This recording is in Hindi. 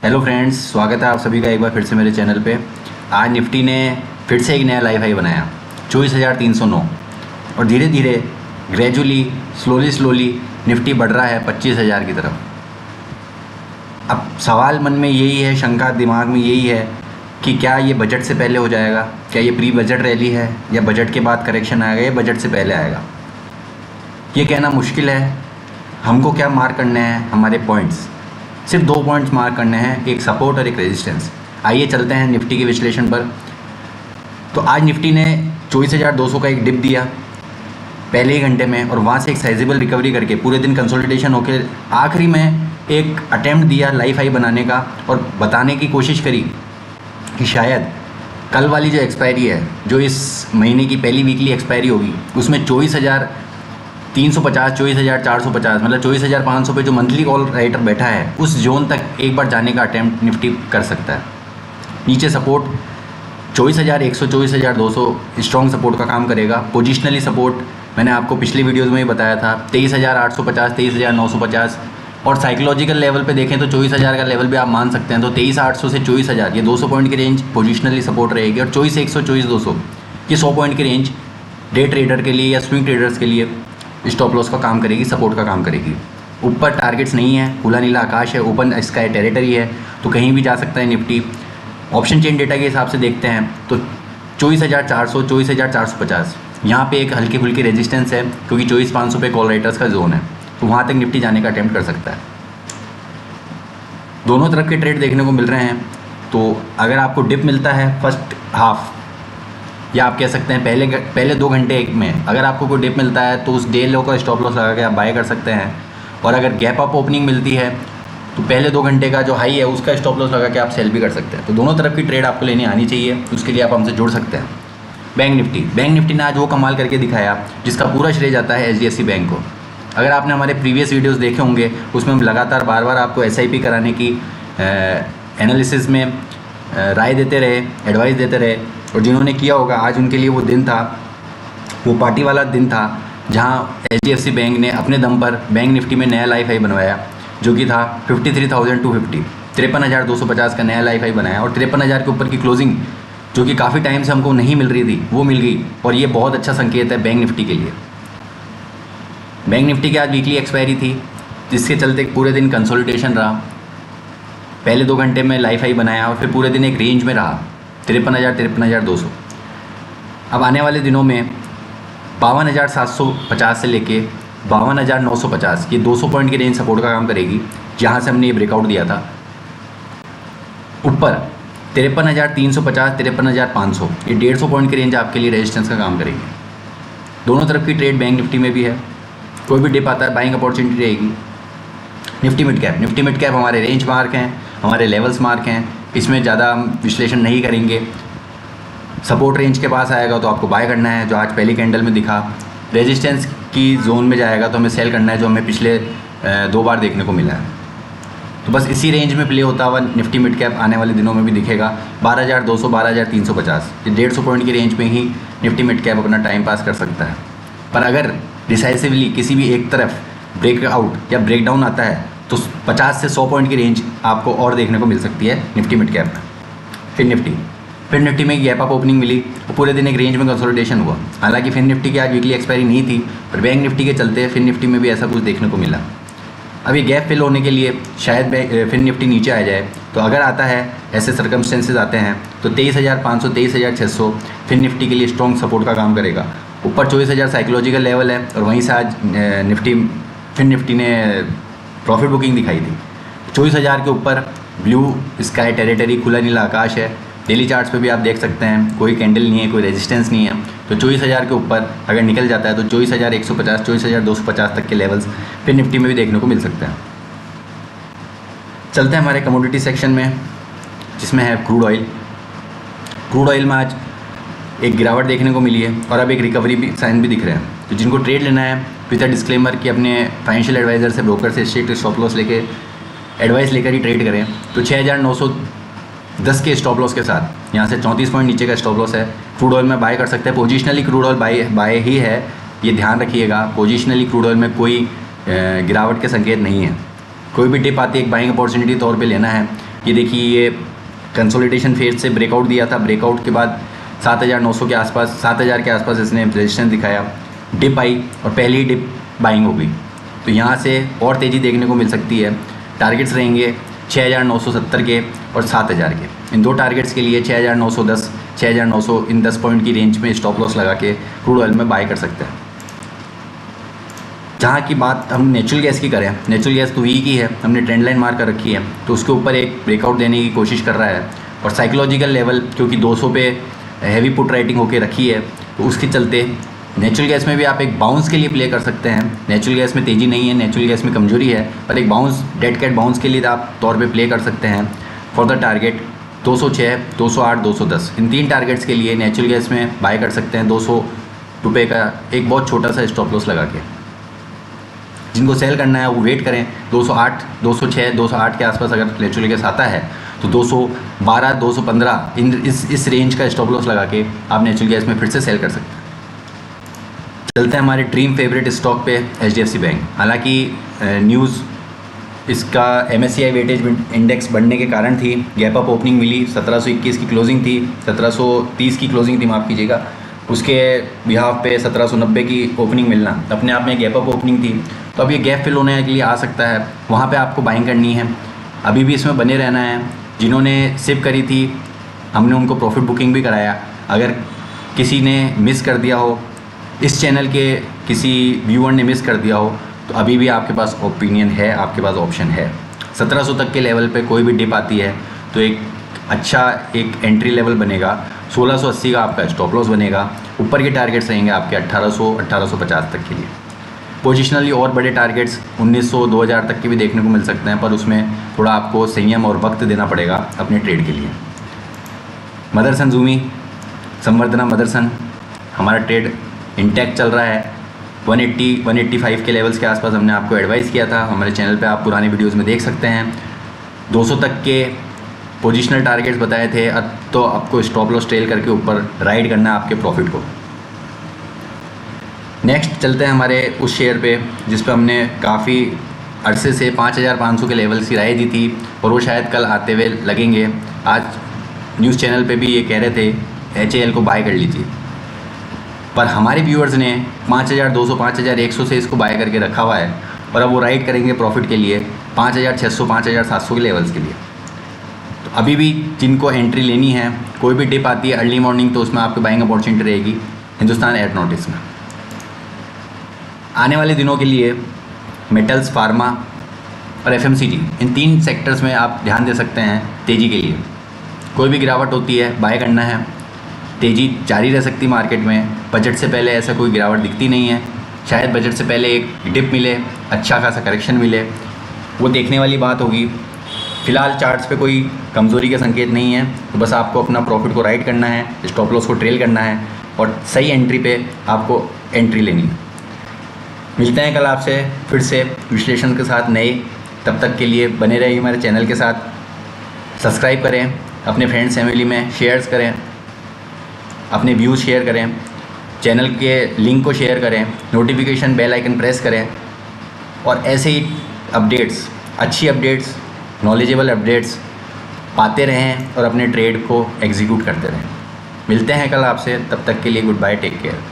हेलो फ्रेंड्स, स्वागत है आप सभी का एक बार फिर से मेरे चैनल पे। आज निफ्टी ने फिर से एक नया लाइफ हाई बनाया 24,309 और धीरे धीरे ग्रेजुअली स्लोली निफ्टी बढ़ रहा है 25,000 की तरफ। अब सवाल मन में यही है, शंका दिमाग में यही है कि क्या ये बजट से पहले हो जाएगा, क्या ये प्री बजट रैली है या बजट के बाद करेक्शन आएगा या बजट से पहले आएगा। ये कहना मुश्किल है। हमको क्या मार्क करने हैं, हमारे पॉइंट्स सिर्फ 2 पॉइंट्स मार्क करने हैं, एक सपोर्ट और एक रेजिस्टेंस। आइए चलते हैं निफ्टी के विश्लेषण पर। तो आज निफ्टी ने 24,200 का एक डिप दिया पहले ही घंटे में और वहाँ से एक साइजेबल रिकवरी करके पूरे दिन कंसोलिडेशन होकर आखिरी में एक अटेम्प्ट दिया लाइफ हाई बनाने का और बताने की कोशिश करी कि शायद कल वाली जो एक्सपायरी है, जो इस महीने की पहली वीकली एक्सपायरी होगी, उसमें 24,350 24,450 मतलब 24,500 पे जो मंथली कॉल राइटर बैठा है उस जोन तक एक बार जाने का अटैम्प्ट निफ्टी कर सकता है। नीचे सपोर्ट 24,100 24,200 स्ट्रॉन्ग सपोर्ट का काम करेगा। पोजिशनली सपोर्ट मैंने आपको पिछली वीडियोज़ में ही बताया था 23,850 23,950 और साइकोलॉजिकल लेवल पे देखें तो 24,000 का लेवल भी आप मान सकते हैं। तो 23,800 से 24,000 ये 200 पॉइंट की रेंज पोजिशनली सपोर्ट रहेगी और 24,100 24,200 ये 100 पॉइंट की रेंज डे ट्रेडर के लिए या स्विंग ट्रेडर्स के लिए स्टॉप लॉस का काम करेगी, सपोर्ट का काम करेगी। ऊपर टारगेट्स नहीं है, खुला नीला आकाश है, ओपन स्काई टेरिटरी है, तो कहीं भी जा सकता है निफ्टी। ऑप्शन चेन डेटा के हिसाब से देखते हैं तो 24,400 24,450 यहाँ पे एक हल्की फुल्की रेजिस्टेंस है क्योंकि 24,500 पे कॉल राइटर्स का जोन है, तो वहाँ तक निफ्टी जाने का अटैम्प्ट कर सकता है। दोनों तरफ के ट्रेड देखने को मिल रहे हैं। तो अगर आपको डिप मिलता है फर्स्ट हाफ या आप कह सकते हैं पहले 2 घंटे में अगर आपको कोई डिप मिलता है तो उस डे लो का स्टॉप लॉस लगा के आप बाय कर सकते हैं। और अगर गैप अप ओपनिंग मिलती है तो पहले 2 घंटे का जो हाई है उसका स्टॉप लॉस लगा के आप सेल भी कर सकते हैं। तो दोनों तरफ की ट्रेड आपको लेनी आनी चाहिए, उसके लिए आप हमसे जुड़ सकते हैं। बैंक निफ्टी ने आज वो कमाल करके दिखाया जिसका पूरा श्रेय जाता है HDFC बैंक को। अगर आपने हमारे प्रीवियस वीडियोज़ देखे होंगे उसमें हम लगातार बार आपको SIP कराने की एनालिसिस में राय देते रहे, एडवाइस देते रहे, और जिन्होंने किया होगा आज उनके लिए वो दिन था, वो पार्टी वाला दिन था जहां HDFC बैंक ने अपने दम पर बैंक निफ्टी में नया लाइफ हाई बनवाया जो कि था 53,250 53,250 का नया लाइफ हाई बनाया और 53,000 के ऊपर की क्लोजिंग जो कि काफ़ी टाइम से हमको नहीं मिल रही थी वो मिल गई। और ये बहुत अच्छा संकेत है बैंक निफ्टी के लिए। बैंक निफ्टी की आज वीकली एक्सपायरी थी जिसके चलते पूरे दिन कंसोलिडेशन रहा। पहले 2 घंटे में लाइफ हाई बनाया और फिर पूरे दिन एक रेंज में रहा 53,000 53,200। अब आने वाले दिनों में 52,750 से लेके 52,950 ये 200 पॉइंट की रेंज सपोर्ट का काम करेगी जहाँ से हमने ये ब्रेकआउट दिया था। ऊपर 53,350 53,500 ये 150 पॉइंट की रेंज आपके लिए रेजिस्टेंस का काम करेगी। दोनों तरफ की ट्रेड बैंक निफ्टी में भी है। कोई भी डिप आता है बाइंग अपॉर्चुनिटी रहेगी। निफ्टी मिड कैप हमारे रेंज मार्क हैं, हमारे लेवल्स मार्क हैं, इसमें ज़्यादा हम विश्लेषण नहीं करेंगे। सपोर्ट रेंज के पास आएगा तो आपको बाय करना है जो आज पहली कैंडल में दिखा। रेजिस्टेंस की जोन में जाएगा तो हमें सेल करना है जो हमें पिछले 2 बार देखने को मिला है। तो बस इसी रेंज में प्ले होता हुआ निफ्टी मिड कैप आने वाले दिनों में भी दिखेगा 12,200 12,350 ये 150 पॉइंट की रेंज में ही निफ्टी मिड कैप अपना टाइम पास कर सकता है। पर अगर डिसाइसिवली किसी भी एक तरफ ब्रेकआउट या ब्रेकडाउन आता है तो 50 से 100 पॉइंट की रेंज आपको और देखने को मिल सकती है निफ्टी मिड कैप में। फिर निफ्टी में गैप अप ओपनिंग मिली और पूरे दिन एक रेंज में कंसोलिडेशन हुआ। हालांकि फिर निफ्टी की आज वीकली एक्सपायरी नहीं थी पर बैंक निफ्टी के चलते फिर निफ्टी में भी ऐसा कुछ देखने को मिला। अब ये गैप फिल होने के लिए शायद फिर निफ्टी नीचे आ जाए, तो अगर आता है ऐसे सर्कमस्टेंसेज आते हैं तो 23,500 23,600 फिर निफ्टी के लिए स्ट्रॉन्ग सपोर्ट का काम करेगा। ऊपर 24,000 साइकोलॉजिकल लेवल है और वहीं से आज फिर निफ्टी ने प्रॉफिट बुकिंग दिखाई थी। 24,000 के ऊपर ब्लू स्काई टेरिटरी, खुला नीला आकाश है। डेली चार्ट्स पे भी आप देख सकते हैं कोई कैंडल नहीं है, कोई रेजिस्टेंस नहीं है। तो 24,000 के ऊपर अगर निकल जाता है तो 24,150 24,250 तक के लेवल्स फिर निफ्टी में भी देखने को मिल सकते हैं। चलते हैं हमारे कमोडिटी सेक्शन में जिसमें है क्रूड ऑयल में आज एक गिरावट देखने को मिली है और अब एक रिकवरी भी साइन भी दिख रहे हैं। तो जिनको ट्रेड लेना है विद अ डिस्क्लेमर कि अपने फाइनेंशियल एडवाइज़र से, ब्रोकर से स्ट्रेट स्टॉप लॉस लेके एडवाइस लेकर ही ट्रेड करें। तो 6,910 के स्टॉप लॉस के साथ यहाँ से 34 पॉइंट नीचे का स्टॉप लॉस है। क्रूड ऑयल में बाय कर सकते हैं। पोजिशनली क्रूड ऑयल बाय ही है, ये ध्यान रखिएगा। पोजिशनली क्रूड ऑयल में कोई गिरावट के संकेत नहीं है। कोई भी डिप आती है एक बाइंग अपॉर्चुनिटी तौर पे लेना है। ये देखिए ये कंसोलिडेशन फेज से ब्रेकआउट दिया था, ब्रेकआउट के बाद 7,900 के आसपास 7,000 के आसपास इसने रेजिस्टेंस दिखाया, डिप आई और पहली डिप बाइंग हो गई। तो यहाँ से और तेज़ी देखने को मिल सकती है। टारगेट्स रहेंगे 6,970 के और 7,000 के। इन दो टारगेट्स के लिए 6,910 6,900 इन 10 पॉइंट की रेंज में स्टॉप लॉस लगा के क्रूड ऑयल में बाय कर सकते हैं। जहाँ की बात हम नेचुरल गैस की करें, नेचुरल गैस तो वीक ही है, हमने ट्रेंड लाइन मार कर रखी है, तो उसके ऊपर एक ब्रेकआउट देने की कोशिश कर रहा है। और साइकोलॉजिकल लेवल क्योंकि 200 पे हैवी पुट राइटिंग होके रखी है, तो उसके चलते नेचुरल गैस में भी आप एक बाउंस के लिए प्ले कर सकते हैं। नेचुरल गैस में तेज़ी नहीं है, नेचुरल गैस में कमजोरी है, पर एक बाउंस, डेड कैट बाउंस के लिए आप तौर पे प्ले कर सकते हैं। For the target 206, 208, 210 in 3 targets के लिए नेचुरल गैस में बाय कर सकते हैं 200 रुपये का एक बहुत छोटा सा स्टॉप लॉस लगा के। जिनको सेल करना है वो वेट करें, 208, 206, 208 के आसपास अगर नेचुरल गैस आता है तो 212, 215 इस रेंज का स्टॉप लॉस लगा के आप नेचुरल गैस में फिर से सेल कर सकते हैं। चलते हैं हमारे ड्रीम फेवरेट स्टॉक पे, HDFC बैंक। हालांकि न्यूज़ इसका MSCI वेटेज इंडेक्स बढ़ने के कारण थी, गैप अप ओपनिंग मिली, 1721 की क्लोजिंग थी, 1730 की क्लोजिंग थी, माफ़ कीजिएगा। उसके बिहाफ पे 1790 की ओपनिंग मिलना अपने आप में गैप अप ओपनिंग थी। तो अब ये गैप फिल होने के लिए आ सकता है, वहाँ पे आपको बाइंग करनी है, अभी भी इसमें बने रहना है। जिन्होंने सिप करी थी हमने उनको प्रॉफिट बुकिंग भी कराया। अगर किसी ने मिस कर दिया हो, इस चैनल के किसी व्यूअर ने मिस कर दिया हो, तो अभी भी आपके पास ओपिनियन है, आपके पास ऑप्शन है। 1700 तक के लेवल पे कोई भी डिप आती है तो एक अच्छा एक एंट्री लेवल बनेगा। 1680 का आपका स्टॉप लॉस बनेगा। ऊपर के टारगेट्स रहेंगे आपके 1800, 1850 तक के लिए। पोजिशनली और बड़े टारगेट्स 1900, 2000 तक के भी देखने को मिल सकते हैं, पर उसमें थोड़ा आपको संयम और वक्त देना पड़ेगा अपने ट्रेड के लिए। मदरसन जूमी, संवर्धना मदरसन, हमारा ट्रेड इंटैक्ट चल रहा है। 180, 185 के लेवल्स के आसपास हमने आपको एडवाइस किया था, हमारे चैनल पे आप पुरानी वीडियोस में देख सकते हैं। 200 तक के पोजिशनल टारगेट्स बताए थे, अब तो आपको स्टॉप लॉस ट्रेल करके ऊपर राइड करना है आपके प्रॉफिट को। नेक्स्ट चलते हैं हमारे उस शेयर पे जिस पे हमने काफ़ी अरसे से 5,500 के लेवल्स की राय दी थी और वो शायद कल आते हुए लगेंगे। आज न्यूज़ चैनल पे भी ये कह रहे थे HAL को बाय कर लीजिए, पर हमारे व्यूअर्स ने 5,200, 5,100 से इसको बाय करके रखा हुआ है और अब वो राइड करेंगे प्रॉफिट के लिए 5,600, 5,700 के लेवल्स के लिए। तो अभी भी जिनको एंट्री लेनी है, कोई भी डिप आती है अर्ली मॉर्निंग तो उसमें आपको बाइंग अपॉर्चुनिटी रहेगी हिंदुस्तान एयरोनॉटिक्स में। आने वाले दिनों के लिए मेटल्स, फार्मा और FMCG इन 3 सेक्टर्स में आप ध्यान दे सकते हैं तेज़ी के लिए। कोई भी गिरावट होती है बाय करना है, तेज़ी जारी रह सकती मार्केट में। बजट से पहले ऐसा कोई गिरावट दिखती नहीं है, शायद बजट से पहले एक डिप मिले, अच्छा खासा करेक्शन मिले, वो देखने वाली बात होगी। फ़िलहाल चार्ट्स पे कोई कमज़ोरी के संकेत नहीं है, तो बस आपको अपना प्रॉफिट को राइड करना है, स्टॉप लॉस को ट्रेल करना है और सही एंट्री पे आपको एंट्री लेनी है। मिलते हैं कल आपसे फिर से विश्लेषण के साथ नए। तब तक के लिए बने रहिए हमारे चैनल के साथ, सब्सक्राइब करें, अपने फ्रेंड्स फैमिली में शेयर्स करें, अपने व्यूज़ शेयर करें, चैनल के लिंक को शेयर करें, नोटिफिकेशन बेल आइकन प्रेस करें और ऐसे ही अपडेट्स, अच्छी अपडेट्स, नॉलेजेबल अपडेट्स पाते रहें और अपने ट्रेड को एग्जीक्यूट करते रहें। मिलते हैं कल आपसे, तब तक के लिए गुड बाय, टेक केयर।